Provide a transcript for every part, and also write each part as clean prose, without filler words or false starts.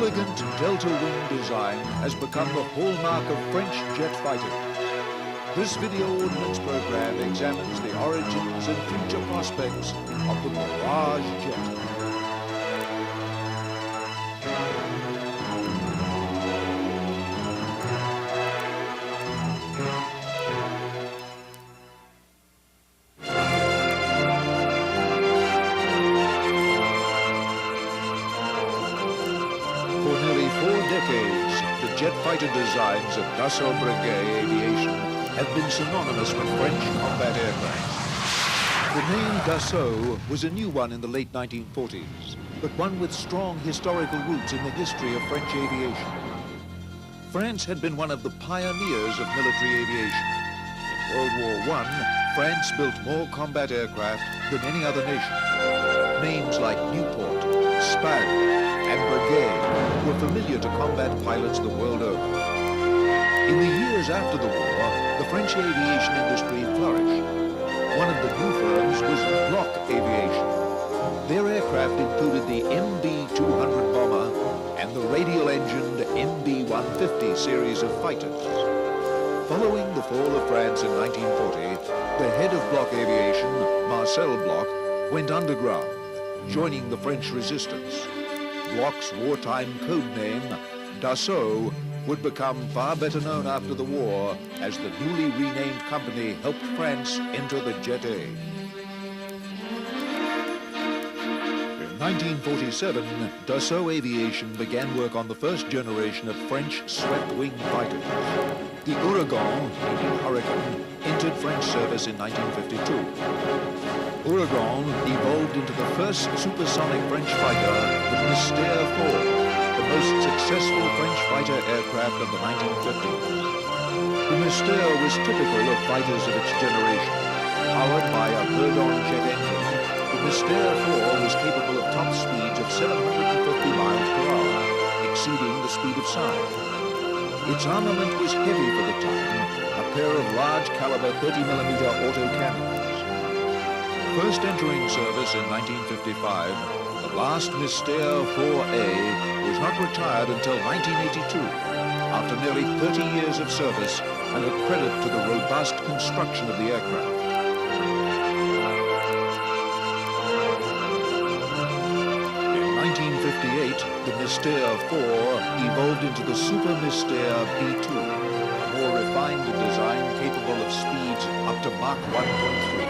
elegant delta wing design has become the hallmark of French jet fighting. This video ordnance program examines the origins and future prospects of the Mirage Jet. For nearly 4 decades, the jet fighter designs of Dassault Breguet Aviation have been synonymous with French combat aircraft. The name Dassault was a new one in the late 1940s, but one with strong historical roots in the history of French aviation. France had been one of the pioneers of military aviation. In World War I, France built more combat aircraft than any other nation. Names like Nieuport, Spad, and Breguet were familiar to combat pilots the world over. In the years after the war, the French aviation industry flourished. One of the new firms was Bloch Aviation. Their aircraft included the MB-200 bomber and the radial-engined MB-150 series of fighters. Following the fall of France in 1940, the head of Bloch Aviation, Marcel Bloch, went underground, joining the French resistance. Bloch's wartime code name, Dassault, would become far better known after the war as the newly renamed company helped France enter the jet age. In 1947, Dassault Aviation began work on the first generation of French swept-wing fighters. The Ouragan, meaning Hurricane, entered French service in 1952. Ouragan evolved into the first supersonic French fighter, the Mystère 4. The most successful French fighter aircraft of the 1950s. The Mystère was typical of fighters of its generation. Powered by a Ordnance jet engine, the Mystère 4 was capable of top speeds of 750 miles per hour, exceeding the speed of sound. Its armament was heavy for the time, a pair of large caliber 30mm autocannons. First entering service in 1955, the last Mystère 4A was not retired until 1982, after nearly 30 years of service and a credit to the robust construction of the aircraft. In 1958, the Mystère 4 evolved into the Super Mystère B2, a more refined design capable of speeds up to Mach 1.3.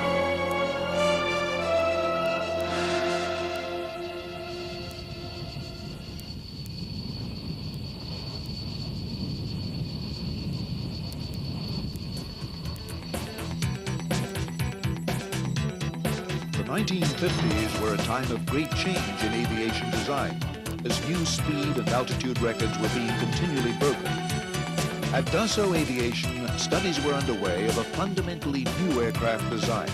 The 1950s were a time of great change in aviation design, as new speed and altitude records were being continually broken. At Dassault Aviation, studies were underway of a fundamentally new aircraft design,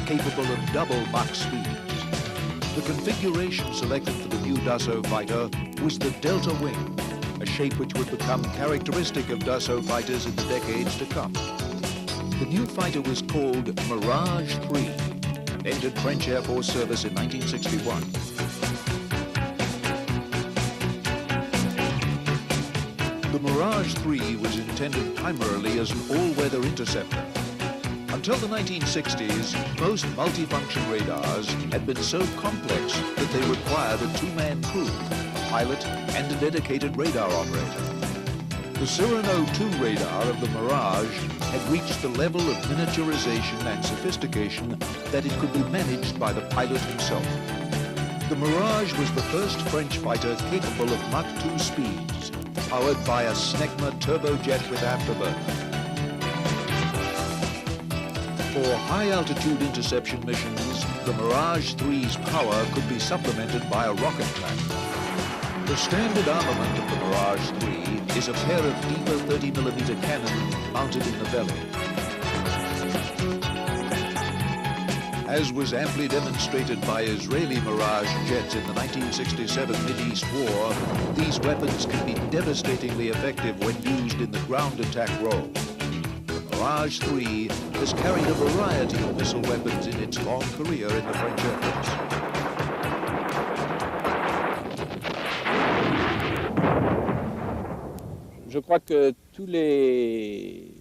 capable of double Mach speeds. The configuration selected for the new Dassault fighter was the delta wing, a shape which would become characteristic of Dassault fighters in the decades to come. The new fighter was called Mirage 3. Entered French Air Force service in 1961. The Mirage 3 was intended primarily as an all-weather interceptor. Until the 1960s, most multifunction radars had been so complex that they required a two-man crew, a pilot and a dedicated radar operator. The Cyrano 2 radar of the Mirage had reached the level of miniaturization and sophistication that it could be managed by the pilot himself. The Mirage was the first French fighter capable of Mach 2 speeds, powered by a Snecma turbojet with afterburner. For high-altitude interception missions, the Mirage 3's power could be supplemented by a rocket tank. The standard armament of the Mirage 3 is a pair of deeper 30mm cannons mounted in the belly. As was amply demonstrated by Israeli Mirage Jets in the 1967 Mideast War, these weapons can be devastatingly effective when used in the ground attack role. The Mirage 3 has carried a variety of missile weapons in its long career in the French Air Force. Je crois que tous les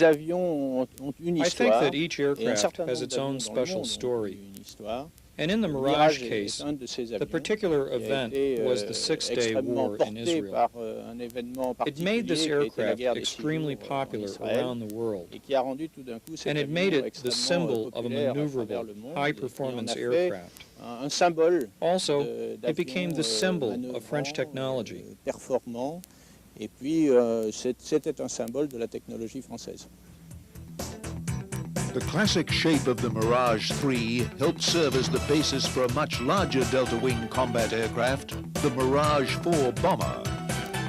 avions ont une I think histoire. that each Et un aircraft certain has nombre its own d'avions dans le special monde ont story. une histoire. And in the Le Mirage Mirage case, est un de ces the avions particular qui a event été was the Six-Day extrêmement War in porté Israel. par un événement It made this particulier qui a été la aircraft guerre des 6 extremely jours en popular Israël around the world, et qui a rendu tout d'un coup cet and it avion made it the extrêmement symbol of a populaire à travers maneuverable, le monde et qui en high-performance a fait aircraft. un symbole Also, d'avions it became the symbol manœuvrants, of French technology. Performants, et puis c'était un symbole de la technologie française. The classic shape of the Mirage 3 helped serve as the basis for a much larger delta-wing combat aircraft, the Mirage 4 bomber.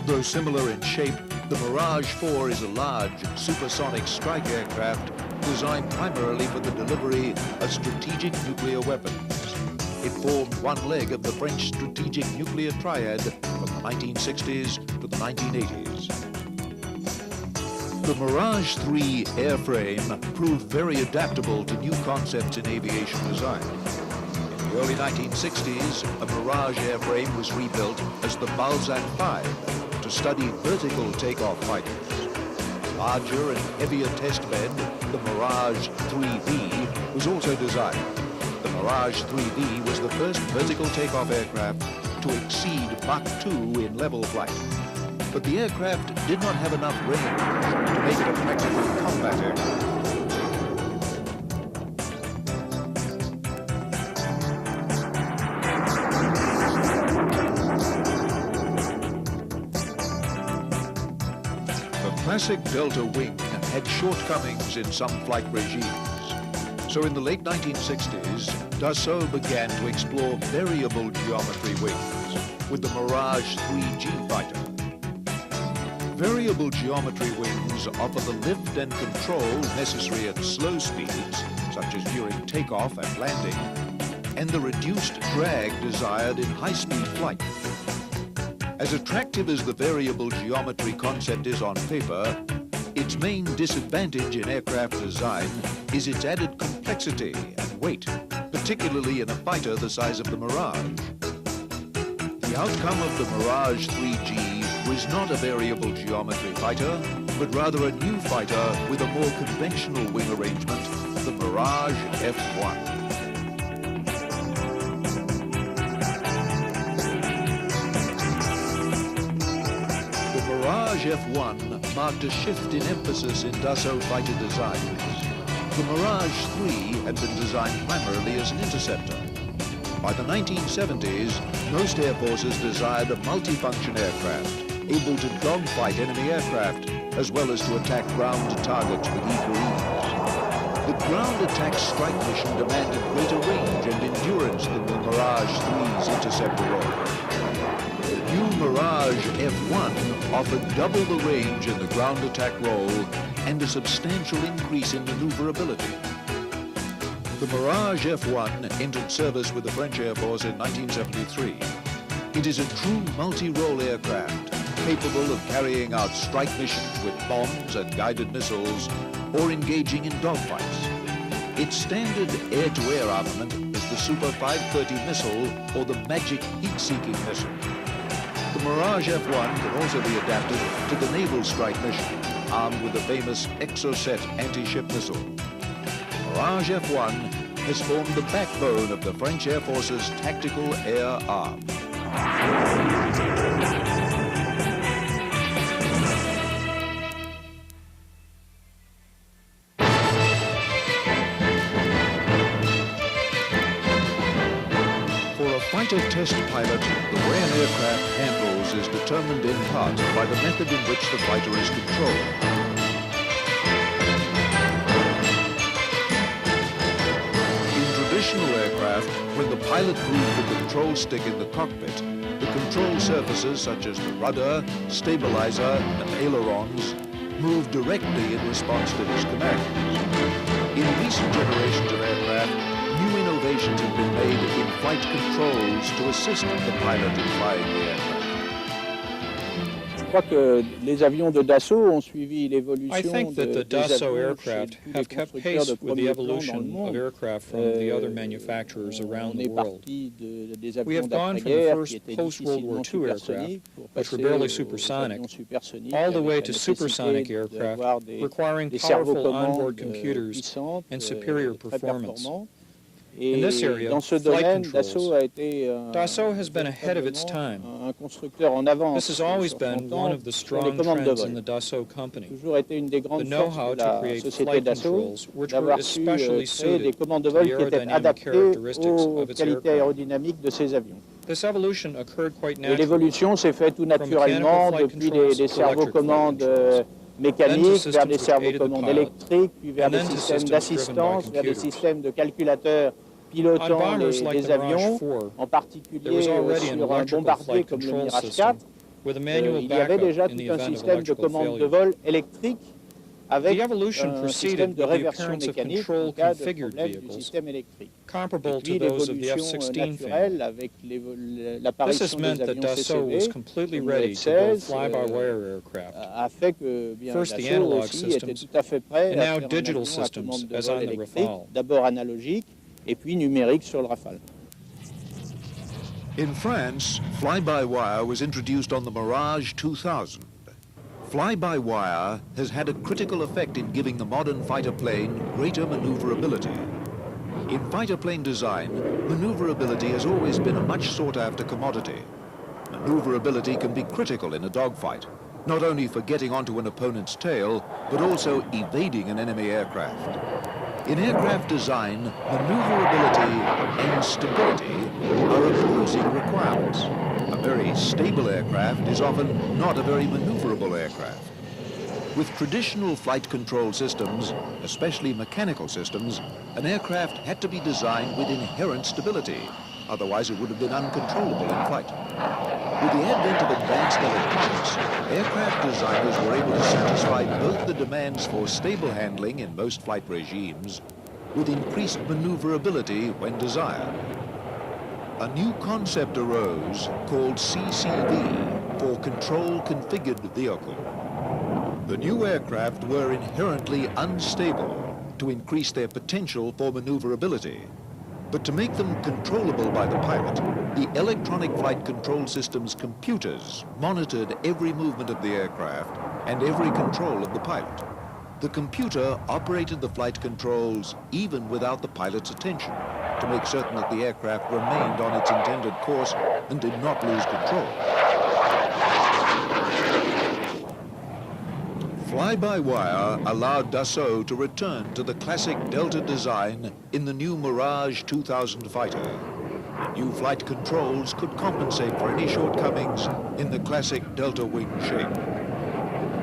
Though similar in shape, the Mirage 4 is a large, supersonic strike aircraft designed primarily for the delivery of strategic nuclear weapons. It formed one leg of the French strategic nuclear triad from the 1960s to the 1980s. The Mirage 3 airframe proved very adaptable to new concepts in aviation design. In the early 1960s, a Mirage airframe was rebuilt as the Balzac 5 to study vertical takeoff fighters. A larger and heavier test bed, the Mirage 3V, was also designed. The Mirage 3V was the first vertical takeoff aircraft to exceed Mach 2 in level flight. But the aircraft did not have enough range to make it a practical combat aircraft. The classic Delta wing had shortcomings in some flight regimes. So in the late 1960s, Dassault began to explore variable geometry wings with the Mirage 3G fighter. Variable geometry wings offer the lift and control necessary at slow speeds, such as during takeoff and landing, and the reduced drag desired in high-speed flight. As attractive as the variable geometry concept is on paper, its main disadvantage in aircraft design is its added complexity and weight, particularly in a fighter the size of the Mirage. The outcome of the Mirage 3G was not a variable geometry fighter, but rather a new fighter with a more conventional wing arrangement, the Mirage F1. The Mirage F1 marked a shift in emphasis in Dassault fighter designs. The Mirage 3 had been designed primarily as an interceptor. By the 1970s, most air forces desired a multifunction aircraft able to dogfight enemy aircraft, as well as to attack ground targets with equal ease. The ground attack strike mission demanded greater range and endurance than the Mirage 3's interceptor role. The new Mirage F1 offered double the range in the ground attack role and a substantial increase in maneuverability. The Mirage F1 entered service with the French Air Force in 1973. It is a true multi-role aircraft, capable of carrying out strike missions with bombs and guided missiles or engaging in dogfights. Its standard air-to-air armament is the Super 530 missile or the Magic heat-seeking missile. The Mirage F1 can also be adapted to the naval strike mission, armed with the famous Exocet anti-ship missile. Mirage F1 has formed the backbone of the French Air Force's tactical air arm. For a fighter test pilot, the way an aircraft handles is determined in part by the method in which the fighter is controlled. Traditional aircraft, when the pilot moved the control stick in the cockpit, the control surfaces such as the rudder, stabilizer, and ailerons move directly in response to his commands. In recent generations of aircraft, new innovations have been made in flight controls to assist the pilot in flying the aircraft. crois que les avions de Dassault ont suivi l'évolution I think that the des Dassault avions aircraft chez tous les have kept constructeurs pace de with the premier plan dans le evolution of monde. aircraft from the other manufacturers around On the est world. parti des We avions have gone from the d'après-guerre first qui étaient post-World War difficilement II aircraft, supersoniques pour which were passer barely aux supersonic, avions supersoniques all the avec way la to nécessité supersonic aircraft d'avoir des requiring cerveaux powerful commandes onboard computers puissantes and superior très performance. performants. In this Et area, dans ce flight domaine, controls. Dassault a été Dassault has been ahead of its time. un constructeur en avance This has always sur son been one temps of the sur les strong commandes de trends in vol. the Dassault company. Toujours été une des The grandes forces know-how de to la create société flight Dassault controls, which were d'avoir su especially créer des suited commandes de to vol the qui étaient aerodynamic adaptées characteristics aux of its qualités aircraft. aérodynamiques de ces avions. This evolution occurred quite Et naturally. l'évolution s'est faite tout naturellement mechanical flight depuis controls des to servocommandes electric flight mécaniques vers des systems which aided the servocommandes pilot, électriques, puis vers and des then to systèmes systems d'assistance, driven by vers des computers. systèmes de calculateurs On pilotant bombers like les the Mirage avions, 4, en there was particulier already an sur un electrical bombardier flight comme le control Mirage system 4. with a manual Il y avait backup déjà in tout the un event of système de electrical commande de failure. vol électrique avec The evolution un proceeded système de with the réversion appearance of mécanique control en cas de configured problème du vehicles, système électrique. Et comparable puis to those of the l'évolution F-16 family. naturelle avec This l'apparition has des meant that avions Dassault was CCV completely comme le ready to build F-16 fly-by-wire aircraft. a fait que bien, First, the Dassault analog aussi était systems, tout à fait prêt and à now faire un digital avion à systems, commande de as vol on the électrique, Rafale. d'abord analogique et puis numérique sur le Rafale. In France, fly-by-wire was introduced on the Mirage 2000. Fly-by-wire has had a critical effect in giving the modern fighter plane greater maneuverability. In fighter plane design, maneuverability has always been a much sought-after commodity. Maneuverability can be critical in a dogfight, not only for getting onto an opponent's tail, but also evading an enemy aircraft. In aircraft design, maneuverability and stability are opposing requirements. A very stable aircraft is often not a very maneuverable aircraft. With traditional flight control systems, especially mechanical systems, an aircraft had to be designed with inherent stability. Otherwise, it would have been uncontrollable in flight. With the advent of advanced electronics, aircraft designers were able to satisfy both the demands for stable handling in most flight regimes with increased maneuverability when desired. A new concept arose called CCV, for Control Configured Vehicle. The new aircraft were inherently unstable to increase their potential for maneuverability. But to make them controllable by the pilot, the electronic flight control system's computers monitored every movement of the aircraft and every control of the pilot. The computer operated the flight controls even without the pilot's attention to make certain that the aircraft remained on its intended course and did not lose control. Fly-by-wire allowed Dassault to return to the classic Delta design in the new Mirage 2000 fighter. New flight controls could compensate for any shortcomings in the classic Delta wing shape.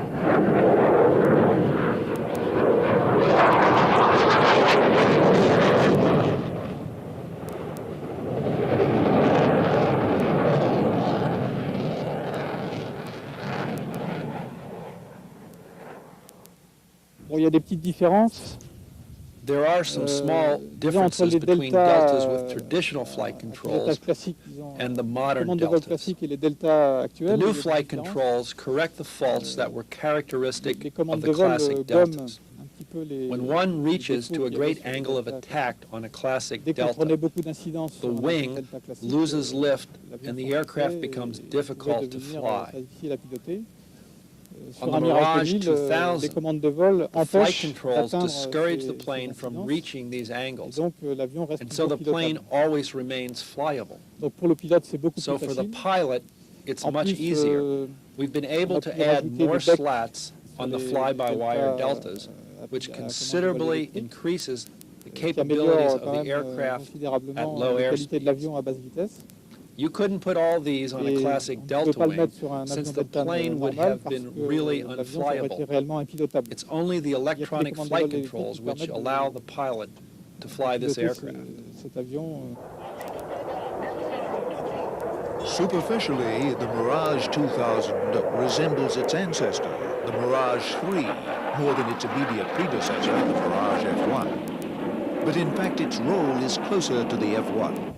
Bon, il y a des petites différences. There are some small disons, entre differences les between deltas, deltas with traditional flight les controls deltas classiques, disons, and the les modern commandes de vol deltas. classiques et les deltas The actuels. new il y a des flight différences. controls correct the faults that were Les characteristic commandes of de the vol classic gomment deltas. un petit peu les. When one les reaches défauts to a qu'il y avait great sur les angle of deltas attack on a classic Dès qu'on prenait delta, beaucoup d'incidence the sur un wing delta classique, loses lift l'avion and the s'enfonçait aircraft et becomes il difficult pouvait to devenir fly. très difficile à piloter. On Sur the un Mirage Mirage 2000, 2000, les commandes de vol The flight empêchent controls d'atteindre discourage the ces plane from incidences, reaching these et angles, donc l'avion reste and so the toujours plane pilotable. always remains flyable. Donc pour le pilote, c'est beaucoup So plus for the facile. pilot, it's En much plus, easier. We've been on able a to pu add rajouter more le bec slats on the sur les fly-by-wire deltas, deltas, à which commande de vol considerably électrique, increases the qui capabilities améliore of quand the même aircraft at considérablement low la air qualité de speeds. l'avion à basse vitesse. You couldn't put all these on a Et classic on ne delta peut pas le wing, mettre sur un since avion the delta plane would normal have parce been que really l'avion aurait été unflyable. réellement impilotable. It's only the electronic commandes de flight vol électriques controls qui which permettent allow de the pilot to fly this piloter aircraft. cet avion. Superficially, the Mirage 2000 resembles its ancestor, the Mirage 3, more than its immediate predecessor, the Mirage F1. But in fact, its role is closer to the F1.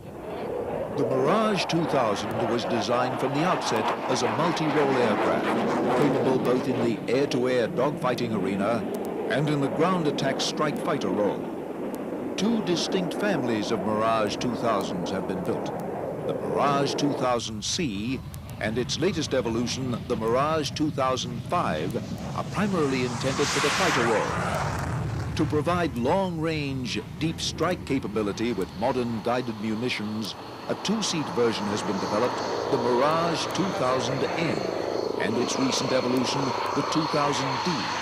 The Mirage 2000 was designed from the outset as a multi-role aircraft, capable both in the air-to-air dogfighting arena and in the ground attack strike fighter role. Two distinct families of Mirage 2000s have been built. The Mirage 2000C and its latest evolution, the Mirage 2005, are primarily intended for the fighter role. To provide long-range, deep strike capability with modern guided munitions, a two-seat version has been developed, the Mirage 2000N, and its recent evolution, the 2000D.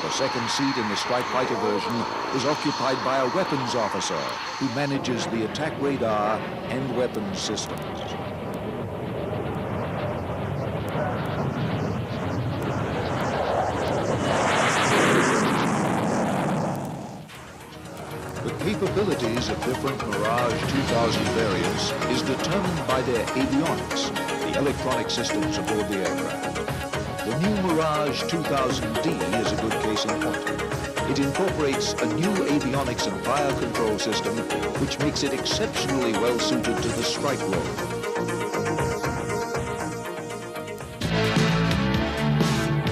The second seat in the strike fighter version is occupied by a weapons officer who manages the attack radar and weapons systems. The capabilities of different Mirage 2000 variants is determined by their avionics, the electronic systems aboard the aircraft. The new Mirage 2000D is a good case in point. It incorporates a new avionics and fire control system, which makes it exceptionally well suited to the strike role.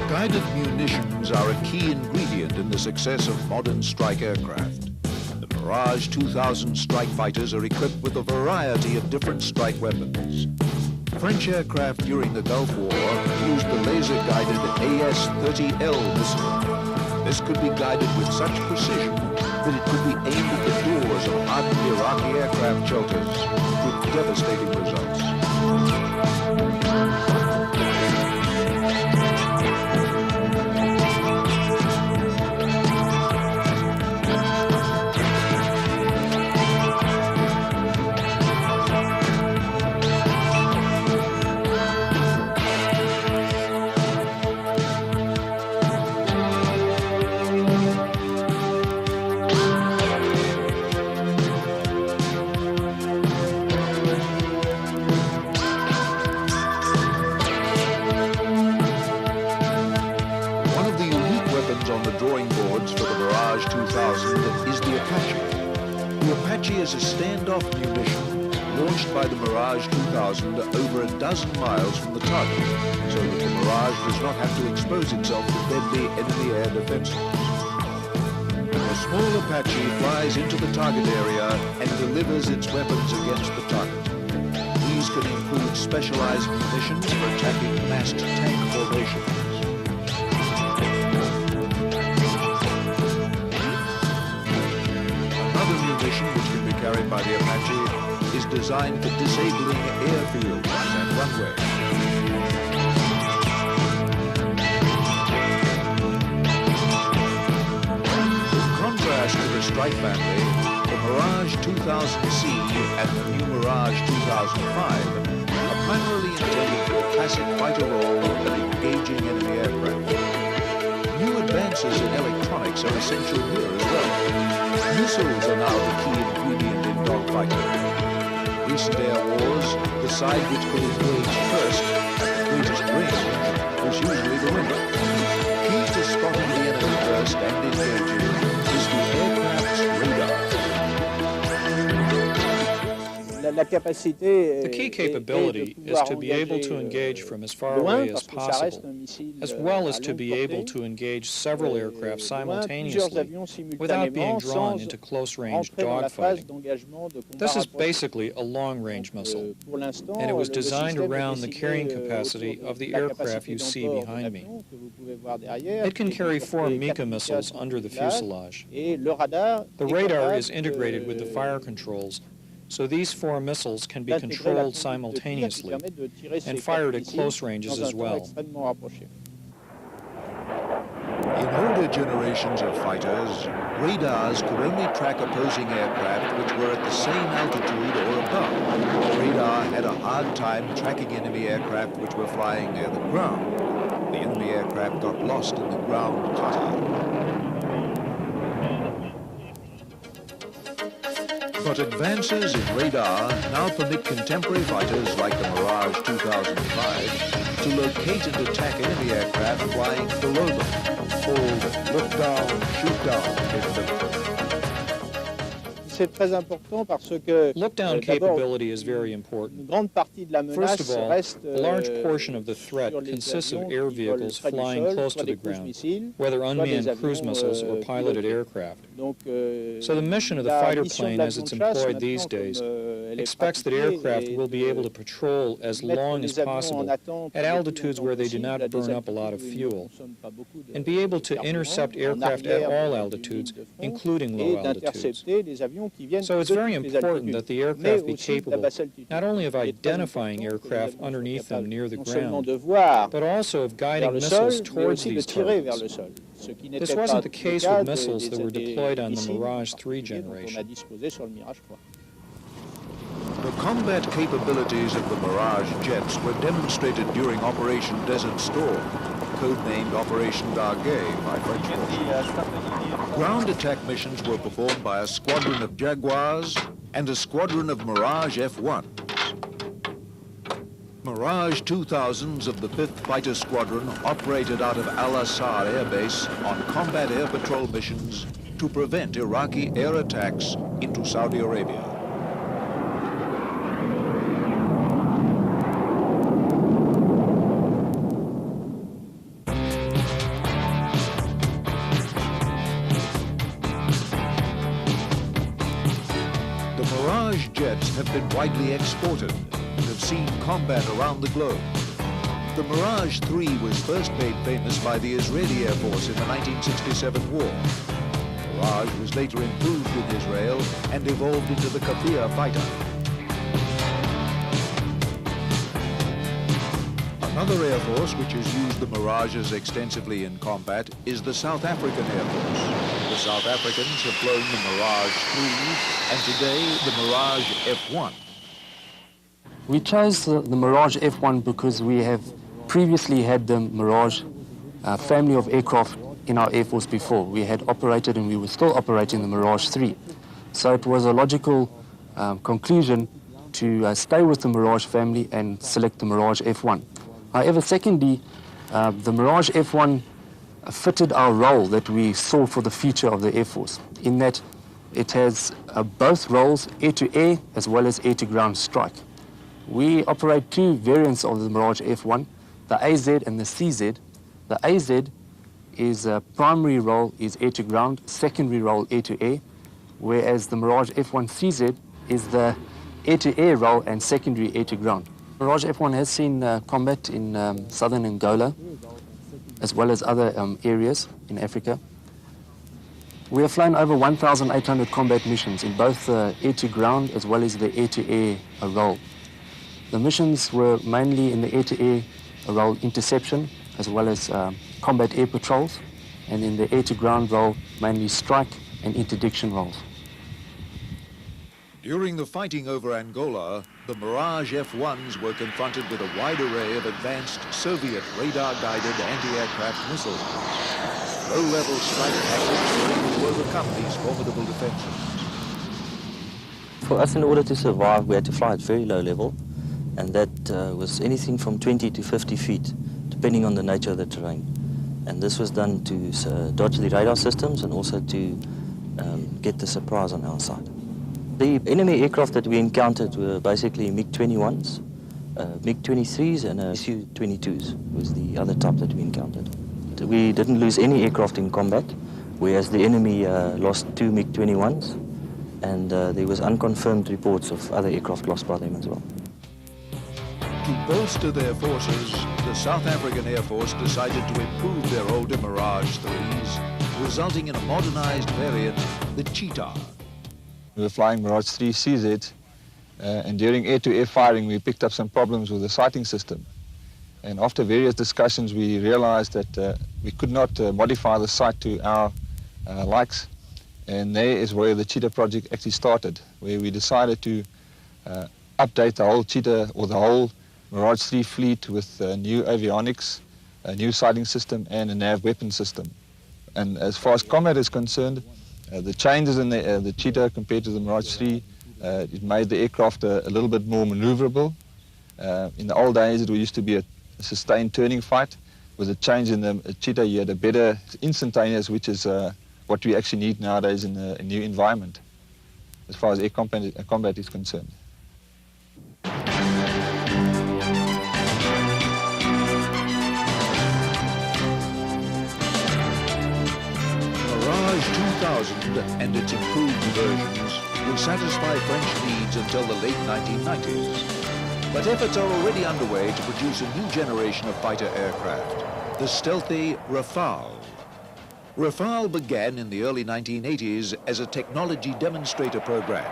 Guided munitions are a key ingredient in the success of modern strike aircraft. The Mirage 2000 strike fighters are equipped with a variety of different strike weapons. French aircraft during the Gulf War used the laser-guided AS-30L missile. This could be guided with such precision that it could be aimed at the doors of hardened Iraqi aircraft shelters with devastating results. Is a standoff munition launched by the Mirage 2000 over a dozen miles from the target, so that the Mirage does not have to expose itself to deadly enemy air defenses. A small Apache flies into the target area and delivers its weapons against the target. These can include specialized munitions for attacking massed tank formations. Carried by the Apache is designed for disabling airfields and runways. In contrast to the strike family, the Mirage 2000C and the new Mirage 2005 are primarily intended for a classic fighter role of engaging enemy aircraft. New advances in electronics are essential here as well. Missiles are now the key ingredient in dogfighting. Recent air wars, the side which could engage first at the greatest range was usually the winner. Key to spotting the enemy first and engaging is the aircraft's radar. The key capability is to be able to engage from as far away as possible, as well as to be able to engage several aircraft simultaneously without being drawn into close-range dogfighting. This is basically a long-range missile, and it was designed around the carrying capacity of the aircraft you see behind me. It can carry 4 Mika missiles under the fuselage. The radar is integrated with the fire controls, so these 4 missiles can be controlled simultaneously and fired at close ranges as well. In older generations of fighters, radars could only track opposing aircraft which were at the same altitude or above. The radar had a hard time tracking enemy aircraft which were flying near the ground. The enemy aircraft got lost in the ground clutter. But advances in radar now permit contemporary fighters like the Mirage 2005 to locate and attack enemy aircraft flying below them, called look-down, shoot-down capability. Look-down capability is very important. First of all, a large portion of the threat consists of air vehicles flying close to the ground, whether unmanned cruise missiles or piloted aircraft. So the mission of the fighter plane as it's employed these days expects that aircraft will be able to patrol as long as possible at altitudes where they do not burn up a lot of fuel, and be able to intercept aircraft at all altitudes, including low altitudes. So it's very important that the aircraft be capable not only of identifying aircraft underneath them near the ground, but also of guiding missiles towards these targets. This wasn't the case with missiles that were deployed on the Mirage 3 generation. The combat capabilities of the Mirage jets were demonstrated during Operation Desert Storm, codenamed Operation Darguet by French forces. Ground attack missions were performed by a squadron of Jaguars and a squadron of Mirage F-1s. Mirage 2000s of the 5th Fighter Squadron operated out of Al-Assar Air Base on combat air patrol missions to prevent Iraqi air attacks into Saudi Arabia. The Mirage jets have been widely exported and have seen combat around the globe. The Mirage 3 was first made famous by the Israeli Air Force in the 1967 war. Mirage was later improved in Israel and evolved into the Kafir fighter. Another air force which has used the Mirages extensively in combat is the South African Air Force. The South Africans have flown the Mirage 3 and today the Mirage F-1. We chose the Mirage F-1 because we have previously had the Mirage family of aircraft in our Air Force before. We had operated and we were still operating the Mirage 3. So it was a logical conclusion to stay with the Mirage family and select the Mirage F-1. However, secondly, the Mirage F-1 fitted our role that we saw for the future of the Air Force, in that it has both roles, air-to-air as well as air-to-ground strike. We operate two variants of the Mirage F-1, the AZ and the CZ. The AZ is primary role is air-to-ground, secondary role air-to-air, whereas the Mirage F-1 CZ is the air-to-air role and secondary air-to-ground. Mirage F-1 has seen combat in southern Angola, as well as other areas in Africa. We have flown over 1,800 combat missions in both the air-to-ground as well as the air-to-air role. The missions were mainly in the air-to-air role interception, as well as combat air patrols, and in the air-to-ground role, mainly strike and interdiction roles. During the fighting over Angola, the Mirage F-1s were confronted with a wide array of advanced Soviet radar-guided anti-aircraft missiles. Low-level strike tactics were able to overcome these formidable defenses. For us, in order to survive, we had to fly at very low level, and that was anything from 20 to 50 feet, depending on the nature of the terrain. And this was done to dodge the radar systems and also to get the surprise on our side. The enemy aircraft that we encountered were basically MiG-21s, MiG-23s and Su-22s was the other type that we encountered. We didn't lose any aircraft in combat, whereas the enemy lost 2 MiG-21s, and there was unconfirmed reports of other aircraft lost by them as well. To bolster their forces, the South African Air Force decided to improve their older Mirage 3s, resulting in a modernized variant, the Cheetah. We were flying Mirage 3 CZ, and during air-to-air firing we picked up some problems with the sighting system. And after various discussions we realized that we could not modify the sight to our likes. And there is where the Cheetah project actually started, where we decided to update the whole Cheetah or the whole Mirage 3 fleet with new avionics, a new sighting system and a nav weapon system. And as far as combat is concerned, the changes in the Cheetah compared to the Mirage 3, it made the aircraft a little bit more maneuverable. In the old days it used to be a sustained turning fight. With a change in the Cheetah you had a better instantaneous, which is what we actually need nowadays in a new environment. as far as air combat is concerned. Mirage 2000 and its improved versions will satisfy French needs until the late 1990s. But efforts are already underway to produce a new generation of fighter aircraft, the stealthy Rafale. Rafale began in the early 1980s as a technology demonstrator program.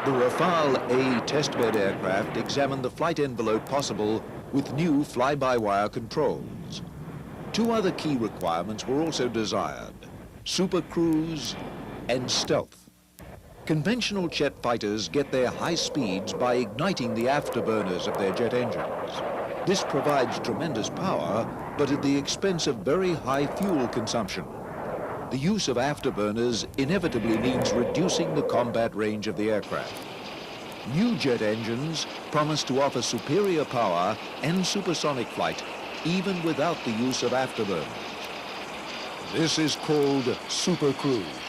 The Rafale A testbed aircraft examined the flight envelope possible with new fly-by-wire controls. Two other key requirements were also desired: supercruise and stealth. Conventional jet fighters get their high speeds by igniting the afterburners of their jet engines. This provides tremendous power, but at the expense of very high fuel consumption. The use of afterburners inevitably means reducing the combat range of the aircraft. New jet engines promise to offer superior power and supersonic flight, even without the use of afterburners. This is called supercruise.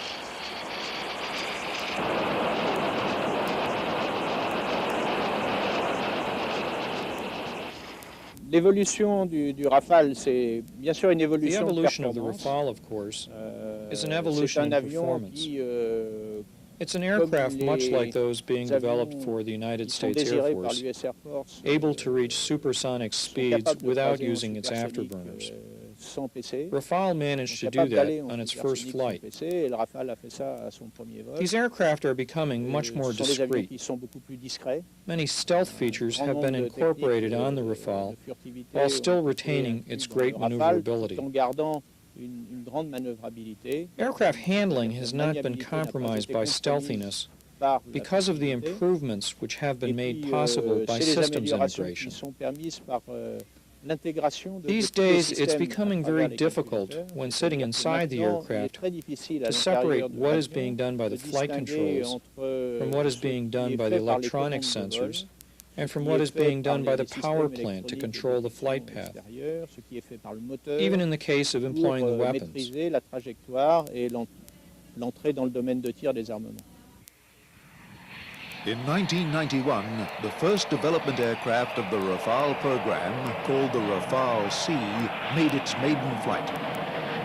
L'évolution du Rafale, c'est bien sûr une The évolution de evolution of the performance. Rafale, of course, is an C'est evolution un in avion performance. qui It's an aircraft much like those being avions developed for the United qui sont States Air désirés par Force, l'US Air Force, able to reach supersonic sont speeds capables de without croiser en using its supersonique, afterburners. sans PC. Rafale managed to Sont do capables that d'aller en on its first supersonique flight. sans PC, et le Rafale a fait ça à son premier vol. These aircraft are becoming much more Ce sont des avions discreet. qui sont beaucoup plus discrets. Many stealth features Grand have been nombre de incorporated techniques on the de Rafale furtivité while ont still été retaining inclus its dans great le Rafale, maneuverability. tout en gardant une grande manœuvrabilité. Aircraft handling has Cette not been maniabilité n'a pas compromised été by compromise stealthiness par la because of the furtivité. improvements which have Et been made puis, possible by c'est les systems améliorations integration. qui sont permises par l'intégration de These tous les days, it's systèmes becoming à travers very les difficult calculateurs. when sitting C'est-à-dire que inside the maintenant, il est aircraft très difficile à to l'intérieur separate de what is l'avion being done by de the flight distinguer controls entre from what is ce being qui done est by the fait par les electronic commandes de vol, sensors and from qui what est is fait being par done by the les power systèmes plant to électroniques de control the flight détection path, extérieure, ce qui est fait par le moteur, even in the case of pour employing the weapons. maîtriser la trajectoire et l'entrée dans le domaine de tir des armements. In 1991, the first development aircraft of the Rafale program, called the Rafale C, made its maiden flight.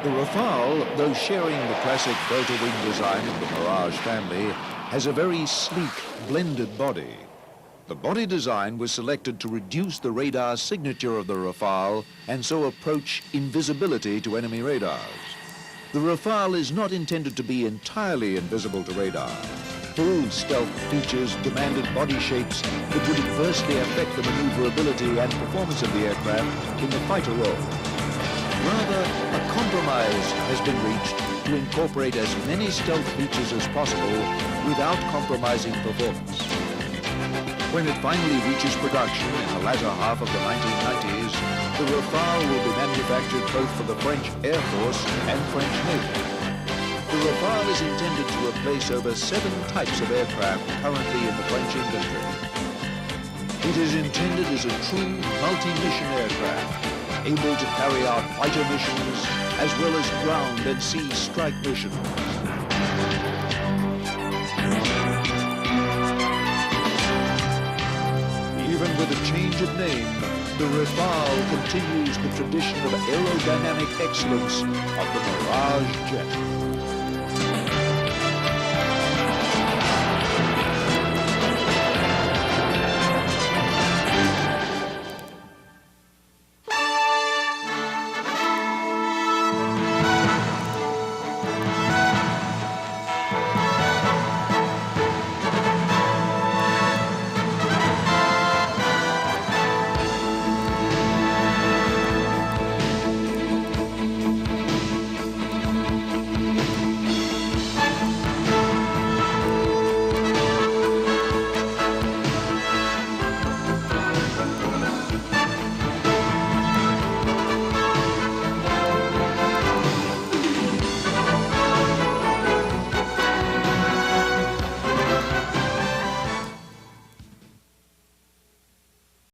The Rafale, though sharing the classic delta wing design of the Mirage family, has a very sleek, blended body. The body design was selected to reduce the radar signature of the Rafale and so approach invisibility to enemy radars. The Rafale is not intended to be entirely invisible to radar. Full stealth features demanded body shapes that would adversely affect the maneuverability and performance of the aircraft in the fighter role. Rather, a compromise has been reached to incorporate as many stealth features as possible without compromising performance. When it finally reaches production in the latter half of the 1990s, the Rafale will be manufactured both for the French Air Force and French Navy. The Rafale is intended to replace over 7 types of aircraft currently in the French inventory. It is intended as a true multi-mission aircraft, able to carry out fighter missions as well as ground and sea strike missions. Even with a change of name, the Rafale continues the tradition of aerodynamic excellence of the Mirage Jet.